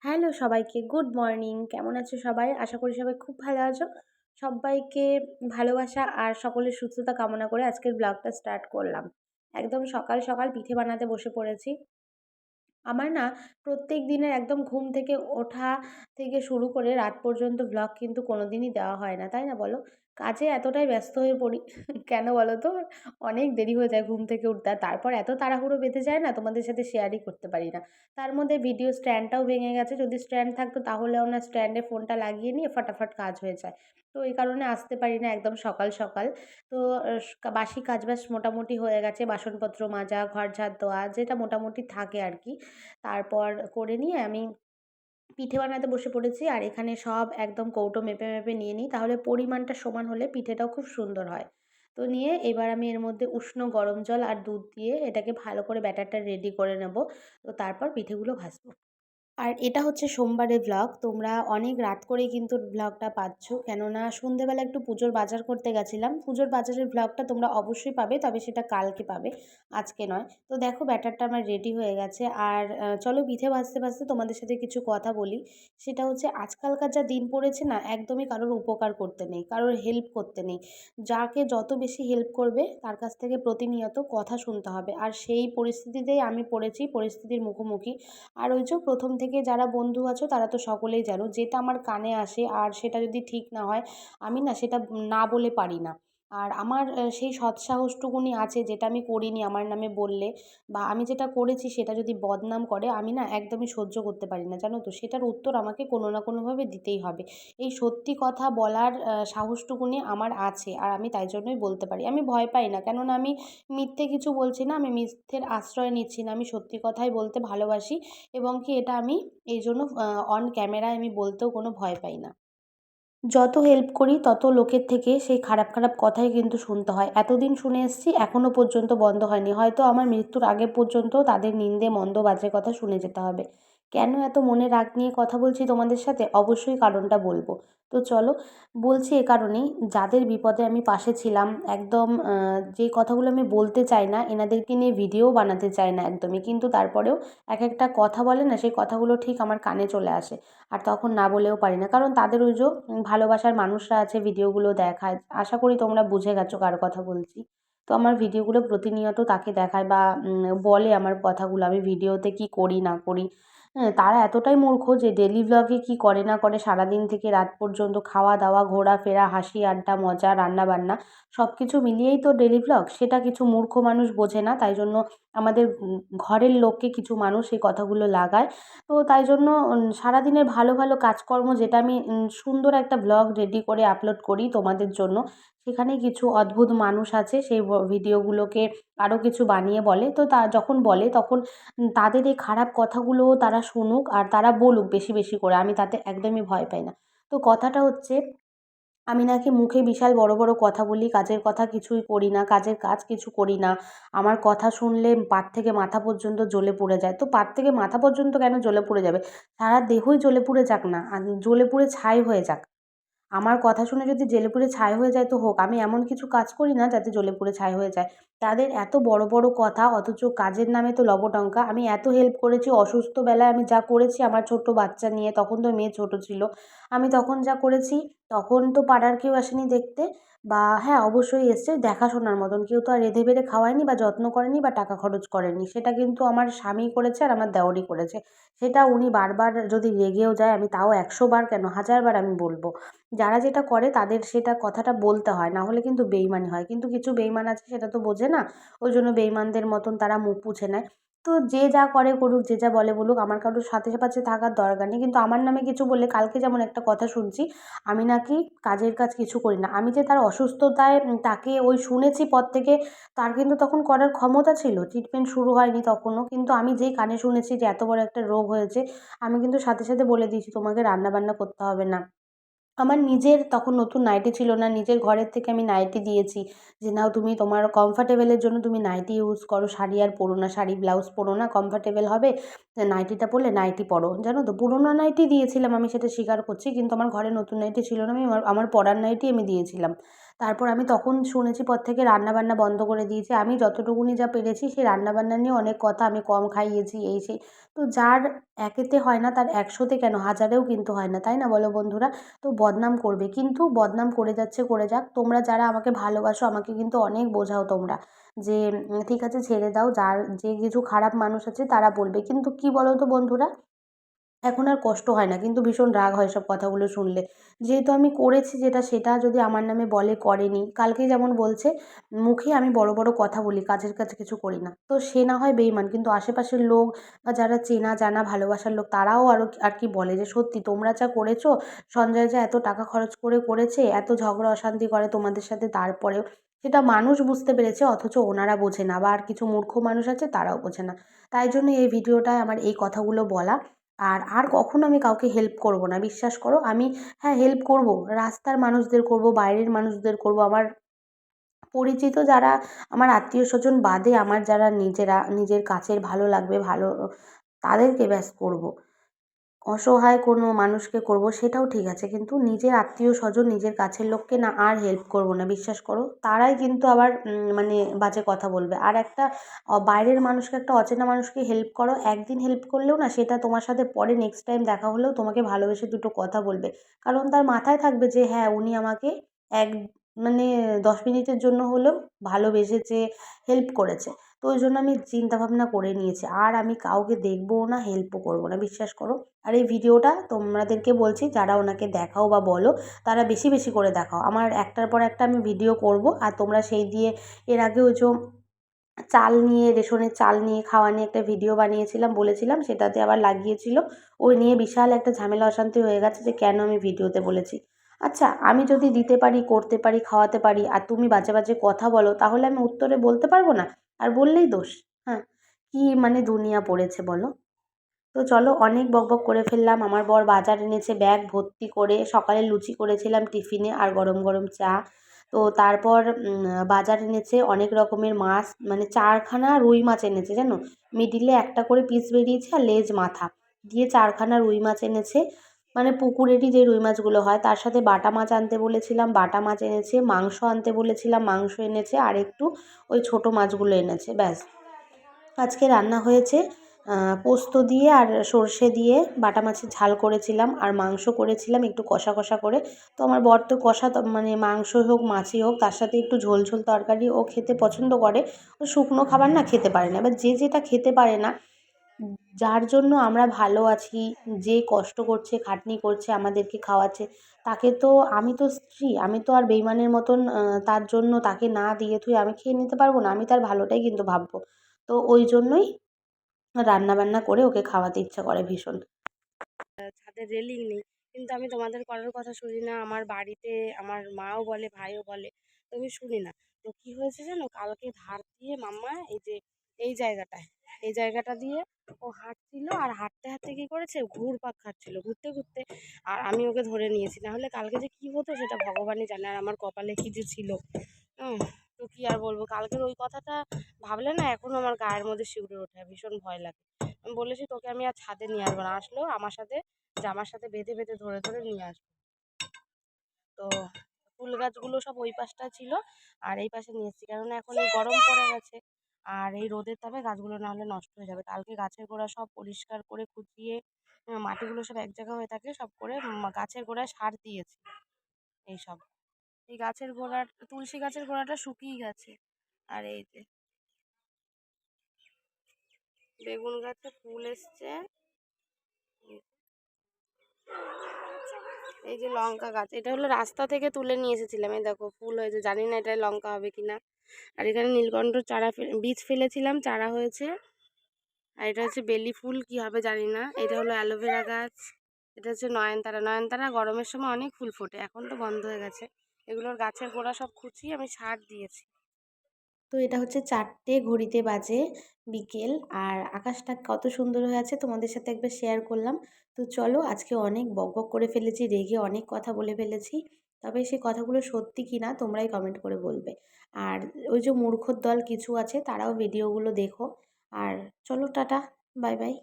Hello সবাইকে, good morning. কেমন আছো সবাই? আশা করি সবাই খুব ভালো আছো। সব্বাইকে ভালোবাসা আর সকলের সুস্থতা কামনা করে আজকের ব্লগটা স্টার্ট করলাম। একদম সকাল, সকাল পিঠে বানাতে বসে পড়েছি। আমার না প্রত্যেক দিনের একদম ঘুম থেকে ওঠা থেকে শুরু করে রাত পর্যন্ত ভ্লগ কিন্তু কোনোদিনই দেওয়া হয় না, তাই না বলো? কাজে এতটাই ব্যস্ত হয়ে পড়ি কেন বলো তো? অনেক দেরি হয়ে যায় ঘুম থেকে উঠতে। আর তারপর এত তাড়াহুড়ো বেঁধে যায় না, তোমাদের সাথে শেয়ারই করতে পারি না। তার মধ্যে ভিডিও স্ট্যান্ডটাও ভেঙে গেছে। যদি স্ট্যান্ড থাকতো তাহলেও না স্ট্যান্ডে ফোনটা লাগিয়ে নিয়ে ফটাফট কাজ হয়ে যায়। তো এই কারণে আসতে পারি না একদম সকাল, সকাল। তো বাসি কাজবাজ মোটামুটি হয়ে গেছে। বাসনপত্র মাজা, ঘর ঝাড় দেওয়া যেটা মোটামুটি থাকে আরকি। তারপর করে নিয়ে আমি পিঠে বানাতে বসে পড়েছি। আর এখানে সব একদম কৌটো মেপে, মেপে নিয়ে নিই। তাহলে পরিমাণটা সমান হলে পিঠেটাও খুব সুন্দর হয়। তো নিয়ে এবার আমি এর মধ্যে উষ্ণ গরম জল আর দুধ দিয়ে এটাকে ভালো করে ব্যাটারটা রেডি করে নেব। তো তারপর পিঠেগুলো ভাজবো। আর এটা হচ্ছে সোমবারের ভ্লগ। তোমরা অনেক রাত করেই কিন্তু ভ্লগটা পাচ্ছ। কেননা সন্ধ্যেবেলা একটু পুজোর বাজার করতে গেছিলাম। পুজোর বাজারের ভ্লগটা তোমরা অবশ্যই পাবে, তবে সেটা কালকে পাবে, আজকে নয়। তো দেখো ব্যাটারটা আমার রেডি হয়ে গেছে। আর চলো পিঠে ভাজতে, ভাজতে তোমাদের সাথে কিছু কথা বলি। সেটা হচ্ছে আজকালকার যা দিন পড়েছে না, একদমই কারোর উপকার করতে নেই, কারোর হেল্প করতে নেই। যাকে যত বেশি হেল্প করবে তার কাছ থেকে প্রতিনিয়ত কথা শুনতে হবে। আর সেই পরিস্থিতিতেই আমি পড়েছি, পরিস্থিতির মুখোমুখি। আর ওই যে প্রথম থেকে যারা বন্ধু আছো তারা তো সকলেই জানো, যেটা আমার কানে আসে আর সেটা যদি ঠিক না হয় আমি না সেটা না বলে পারি না। আর আমার সেই সৎসাহসটুকুনি আছে, যেটা আমি করিনি আমার নামে বললে বা আমি যেটা করেছি সেটা যদি বদনাম করে আমি না একদমই সহ্য করতে পারি না, জানো তো? সেটার উত্তর আমাকে কোনো না কোনোভাবে দিতেই হবে। এই সত্যি কথা বলার সাহসটুকুনি আমার আছে আর আমি তাই জন্যই বলতে পারি। আমি ভয় পাই না, কেননা আমি মিথ্যে কিছু বলছি না, আমি মিথ্যের আশ্রয় নিচ্ছি না, আমি সত্যি কথাই বলতে ভালোবাসি। এবং কি এটা আমি এইজন্য অন ক্যামেরায় আমি বলতেও কোনো ভয় পাই না। যত হেল্প করি তত লোকের থেকে সেই খারাপ, খারাপ কথাই কিন্তু শুনতে হয়। এতদিন শুনে এসেছি এখনো পর্যন্ত বন্ধ হয়নি। হয়তো আমার মৃত্যুর আগে পর্যন্ত তাদের নিন্দে মন্দ বাজে কথা শুনে যেতে হবে। কেন এত মনে রাগ নিয়ে কথা বলছি তোমাদের সাথে? অবশ্যই কারণটা বলব। তো চলো, বলছি এ কারণেই, যাদের বিপদে আমি পাশে ছিলাম একদম, যে কথাগুলো আমি বলতে চাই না, এনাদেরকে নিয়ে ভিডিও বানাতে চাই না একদমই। কিন্তু তারপরেও এক একটা কথা বলে না, সেই কথাগুলো ঠিক আমার কানে চলে আসে। আর তখন না বলেও পারি না। কারণ তাদের ওই যে ভালোবাসার মানুষরা আছে ভিডিওগুলো দেখায়। আশা করি তোমরা বুঝে গেছো কার কথা বলছি। তো আমার ভিডিওগুলো প্রতিনিয়ত তাকে দেখায় বা বলে আমার কথাগুলো, আমি ভিডিওতে কী করি না করি। হ্যাঁ, তারা এতটাই মূর্খ যে ডেইলি ভ্লগে কী করে না করে সারাদিন থেকে রাত পর্যন্ত খাওয়া-দাওয়া, ঘোরাফেরা, হাসি, আড্ডা, মজা, রান্না-বান্না সব কিছু মিলিয়েই তো ডেইলি ভ্লগ। সেটা কিছু মূর্খ মানুষ বোঝে না। তাই জন্য আমাদের ঘরের লোককে কিছু মানুষ এই কথাগুলো লাগায়। তো তাই জন্য সারাদিনের ভালো, ভালো কাজকর্ম যেটা আমি সুন্দর একটা ভ্লগ রেডি করে আপলোড করি তোমাদের জন্য, সেখানে কিছু অদ্ভুত মানুষ আছে সেই ভিডিওগুলোকে আরও কিছু বানিয়ে বলে। তো যখন বলে তখন তাদের এই খারাপ কথাগুলোও তারা শুনুক আর তারা বলুক বেশি, বেশি করে। আমি তাতে একদমই ভয় পাই না। তো কথাটা হচ্ছে, আমি নাকি মুখে বিশাল বড়, বড় কথা বলি, কাজের কথা কিছুই করি না, কাজের কাজ কিছু করি না। আমার কথা শুনলে পাত থেকে মাথা পর্যন্ত জ্বলে পুড়ে যায়। তো পাত থেকে মাথা পর্যন্ত কেন জ্বলে পুড়ে যাবে? সারা দেহই জ্বলে পুড়ে যাক না, জ্বলে পুড়ে ছাই হয়ে যাক। আমার কথা শুনে যদি জ্বলে পুড়ে ছাই হয়ে যায় তো হোক। আমি এমন কিছু কাজ করি না যাতে জ্বলে পুড়ে ছাই হয়ে যায়। তাদের এত বড়, বড় কথা, অথচ কাজের নামে তো লবডঙ্কা। আমি এত হেল্প করেছি, অসুস্থ বেলায় আমি যা করেছি আমার ছোট্ট বাচ্চা নিয়ে, তখন তো মেয়ে ছোট ছিল। আমি তখন যা করেছি, তখন তো পাড়ার কেউ আসেনি দেখতে, বা হ্যাঁ, অবশ্যই এসছে দেখাশোনার মতন। কেউ তো আর রেঁধে বেড়ে খাওয়ায়নি বা যত্ন করেনি বা টাকা খরচ করেনি। সেটা কিন্তু আমার স্বামী করেছে আর আমার দেওরই করেছে। সেটা উনি বারবার যদি রেগেও যায় আমি তাও ১০০ বার কেন ১০০০ বার আমি বলব। যারা যেটা করে তাদের সেটা কথাটা বলতে হয়, না হলে কিন্তু বেইমানি হয়। কিন্তু কিছু বেইমান আছে সেটা তো বোঝে না। ওই জন্য বেইমানদের মতন তারা মুখ পুছে নেয়। তো যে যা করে করুক, যে যা বলে বলুক, আমার কারোর সাথে পাছে থাকার দরকার নেই। কিন্তু আমার নামে কিছু বললে, কালকে যেমন একটা কথা শুনছি, আমি নাকি কাজের কাজ কিছু করি না। আমি যে তার অসুস্থতায় তাকে ওই শুনেছি পর থেকে, তার কিন্তু তখন করার ক্ষমতা ছিল। ট্রিটমেন্ট শুরু হয়নি তখনও। কিন্তু আমি যেই কানে শুনেছি যে এত বড় একটা রোগ হয়েছে, আমি কিন্তু সাথে, সাথে বলে দিয়েছি তোমাকে রান্না-বান্না করতে হবে না। আমার নিজের তখন নতুন নাইটি ছিল না। নিজের ঘরের থেকে আমি নাইটি দিয়েছি যে, "নাও তুমি তোমার কমফোর্টেবল এর জন্য তুমি নাইটি ইউজ করো। শাড়ি আর পরো না। শাড়ি ব্লাউজ পরো না। কমফোর্টেবল হবে। নাইটিটা পরলে নাইটি পরো।" জানো তো, পুরোনো নাইটি দিয়েছিলাম, আমি সেটা স্বীকার করছি। কিন্তু আমার ঘরে নতুন নাইটি ছিল না। আমি আমার আমার পরার নাইটি আমি দিয়েছিলাম। তারপর আমি তখন শুনেছি পর থেকে রান্নাবান্না বন্ধ করে দিয়েছি। আমি যতটুকুনি যা পেরেছি সেই রান্নাবান্না নিয়ে অনেক কথা, আমি কম খাইয়েছি এই সেই। তো যার একেতে হয় না তার একশোতে কেন, হাজারেও কিন্তু হয় না, তাই না বলো বন্ধুরা? তো বদনাম করবে, কিন্তু বদনাম করে যাচ্ছে করে যাক। তোমরা যারা আমাকে ভালোবাসো, আমাকে কিন্তু অনেক বোঝাও তোমরা যে ঠিক আছে ছেড়ে দাও, যার যে কিছু খারাপ মানুষ আছে তারা বলবে। কিন্তু কি বলো তো বন্ধুরা, এখন আর কষ্ট হয় না, কিন্তু ভীষণ রাগ হয় সব কথাগুলো শুনলে। যেহেতু আমি করেছি যেটা, সেটা যদি আমার নামে বলে করেনি, কালকে যেমন বলছে মুখে আমি বড় বড় কথা বলি, কাজের কাজ কিছু করি না, তো সে না হয় বেইমান, কিন্তু আশেপাশের লোক বা যারা চেনা জানা ভালোবাসার লোক তারাও আরও আর কি বলে যে সত্যি তোমরা যা করেছো, সঞ্জয় যা এত টাকা খরচ করে করেছে, এত ঝগড়া অশান্তি করে তোমাদের সাথে, তারপরেও সেটা মানুষ বুঝতে পেরেছে, অথচ ওনারা বোঝে না, বা আর কিছু মূর্খ মানুষ আছে তারাও বোঝে না। তাই জন্য এই ভিডিওটায় আমার এই কথাগুলো বলা। আর কখনো আমি কাউকে হেল্প করব না, বিশ্বাস করো। আমি হ্যাঁ হেল্প করব, রাস্তার মানুষদের করব, বাইরের মানুষদের করব, আমার পরিচিত যারা, আমার আত্মীয়স্বজন বাদে আমার যারা নিজের কাছের ভালো লাগবে, ভালো তাদেরকে ব্যাস করব। অসহায় কোনো মানুষকে করব সেটাও ঠিক আছে, কিন্তু নিজের আত্মীয়স্বজন, নিজের কাছের লোককে না আর হেল্প করব না, বিশ্বাস করো। তারাই কিন্তু আবার মানে বাজে কথা বলবে। আর একটা বাইরের মানুষকে, একটা অচেনা মানুষকে হেল্প করো, একদিন হেল্প করলেও না সেটা তোমার সাথে পরে নেক্সট টাইম দেখা হলেও তোমাকে ভালোবেসে দুটো কথা বলবে। কারণ তার মাথায় থাকবে যে হ্যাঁ উনি আমাকে এক মানে 10 মিনিটের জন্য হলেও ভালোবেসেছে, হেল্প করেছে। তো ওই জন্য আমি চিন্তাভাবনা করে নিয়েছি, আর আমি কাউকে দেখবও না, হেল্পও করব না, বিশ্বাস করো। আর এই ভিডিওটা তোমাদেরকে বলছি, যারা ওনাকে দেখাও বা বলো, তারা বেশি বেশি করে দেখাও। আমার একটার পর একটা আমি ভিডিও করব, আর তোমরা সেই দিয়ে, এর আগে ওই যে চাল নিয়ে, রেশনের চাল নিয়ে খাওয়া নিয়ে একটা ভিডিও বানিয়েছিলাম, বলেছিলাম, সেটাতে আবার লাগিয়েছিল। ওই নিয়ে বিশাল একটা ঝামেলা অশান্তি হয়ে গেছে যে কেন আমি ভিডিওতে বলেছি। আচ্ছা, আমি যদি দিতে পারি, করতে পারি, খাওয়াতে পারি, আর তুমি বাজে বাজে কথা বলো, তাহলে আমি উত্তরে বলতে পারবো না? আর বললেই দোষ? হ্যাঁ, কি মানে দুনিয়া পড়েছে বলো। তো চলো, অনেক বকবক করে ফেললাম। আমার বর বাজার এনেছে ব্যাগ ভর্তি করে, সকালে লুচি করেছিলাম টিফিনে আর গরম গরম চা। তো তারপর বাজার এনেছে অনেক রকমের মাছ, মানে 4খানা রুই মাছ এনেছে জানো। মিডিলে একটা করে পিস বেরিয়েছে আর লেজ মাথা দিয়ে 4খানা রুই মাছ এনেছে। মানে পুকুরেরই যে রুই মাছগুলো হয়, তার সাথে বাটা মাছ আনতে বলেছিলাম, বাটা মাছ এনেছে, মাংস আনতে বলেছিলাম, মাংস এনেছে, আর একটু ওই ছোটো মাছগুলো এনেছে, ব্যাস। আজকে রান্না হয়েছে পোস্ত দিয়ে আর সর্ষে দিয়ে বাটা মাছের ঝাল করেছিলাম, আর মাংস করেছিলাম একটু কষা কষা করে। তো আমার বর তো কষা মানে মাংসই হোক মাছই হোক তার সাথে একটু ঝোল ঝোল তরকারি ও খেতে পছন্দ করে। ও শুকনো খাবার না খেতে পারে না। এবার যে যেটা খেতে পারে না, যার জন্য আমরা ভালো আছি, যে কষ্ট করছে খাটনি করছে আমাদেরকে খাওয়াচ্ছে, তাকে তো, আমি তো স্ত্রী, আমি তো আর বেইমানের মতন তার জন্য তাকে না দিয়ে থুয়ে আমি খেয়ে নিতে পারবো না। আমি তার ভালোটাই কিন্তু ভাববো। তো ওই জন্যই রান্নাবান্না করে ওকে খাওয়াতে ইচ্ছা করে ভীষণ। ছাদের রেলিং নেই, কিন্তু আমি তোমাদের কারোর কথা শুনি না। আমার বাড়িতে আমার মাও বলে, ভাইও বলে, তো আমি শুনি না। তো কি হয়েছে জানো, কালকে ধার দিয়ে মাম্মা এই যে এই জায়গাটায়, এই জায়গাটা দিয়ে ও হাঁটছিল, আর হাঁটতে হাঁটতে কি করেছে, ঘুরপাক খাচ্ছিল ঘুরতে ঘুরতে, আর আমি ওকে ধরে নিয়েছি। নাহলে কালকে যে কি হতো সেটা ভগবানই জানে, আর আমার কপালে কি যে ছিল। হুম, তো কি আর বলবো, কালকের ওই কথাটা ভাবলে না এখনো আমার গায়ের মধ্যে শিউরে ওঠে, ভীষণ ভয় লাগে। আমি বলেছি তোকে আমি আর ছাদে নিয়ে আসবো না, আসলেও আমার সাথে জামার সাথে বেঁধে বেঁধে ধরে ধরে নিয়ে আসবো। তো ফুল গাছগুলো সব ওই পাশটায় ছিল, আর এই পাশে নিয়ে এসেছি, কেননা এখন এই গরম পড়ে গেছে, আর এই রোদের তাপে গাছগুলো না হলে নষ্ট হয়ে যাবে। কালকে গাছের গোড়া সব পরিষ্কার করে খুঁচিয়ে মাটিগুলো সব এক জায়গা হয়ে থাকে সব করে গাছের গোড়ায় সার দিয়েছি। এইসব, এই গাছের গোড়া, তুলসী গাছের গোড়াটা শুকিয়ে গেছে। আর এই যে বেগুন গাছে ফুল এসছে, এই যে লঙ্কা গাছ, এটা হলো রাস্তা থেকে তুলে নিয়ে এসেছিলাম, এই দেখো ফুল হয়েছে, জানি না এটা লঙ্কা হবে কিনা। আর এখানে নীলকণ্ঠ চারা বীজ ফেলেছিলাম, চারা হয়েছে। আর এটা হচ্ছে বেলি ফুল, কি হবে জানি না। এটা হলো অ্যালোভেরা গাছ। এটা হচ্ছে নয়নতারা। নয়নতারা গরমের সময় অনেক ফুল ফোটে, এখন তো বন্ধ হয়ে গেছে। এগুলোর গাছের গোড়া সব খুঁচিয়ে আমি সার দিয়েছি। তো এটা হচ্ছে 4টে ঘড়িতে বাজে বিকেল, আর আকাশটা কত সুন্দর হয়ে আছে তোমাদের সাথে একবার শেয়ার করলাম। তো চলো, আজকে অনেক বকবক করে ফেলেছি, রেগে অনেক কথা বলে ফেলেছি। তবে সেই কথাগুলো সত্যি কি না তোমরাই কমেন্ট করে বলবে। আর ওই যে মূর্খর দল কিছু আছে, তারাও ভিডিওগুলো দেখো। আর চলো, টাটা, বাই বাই।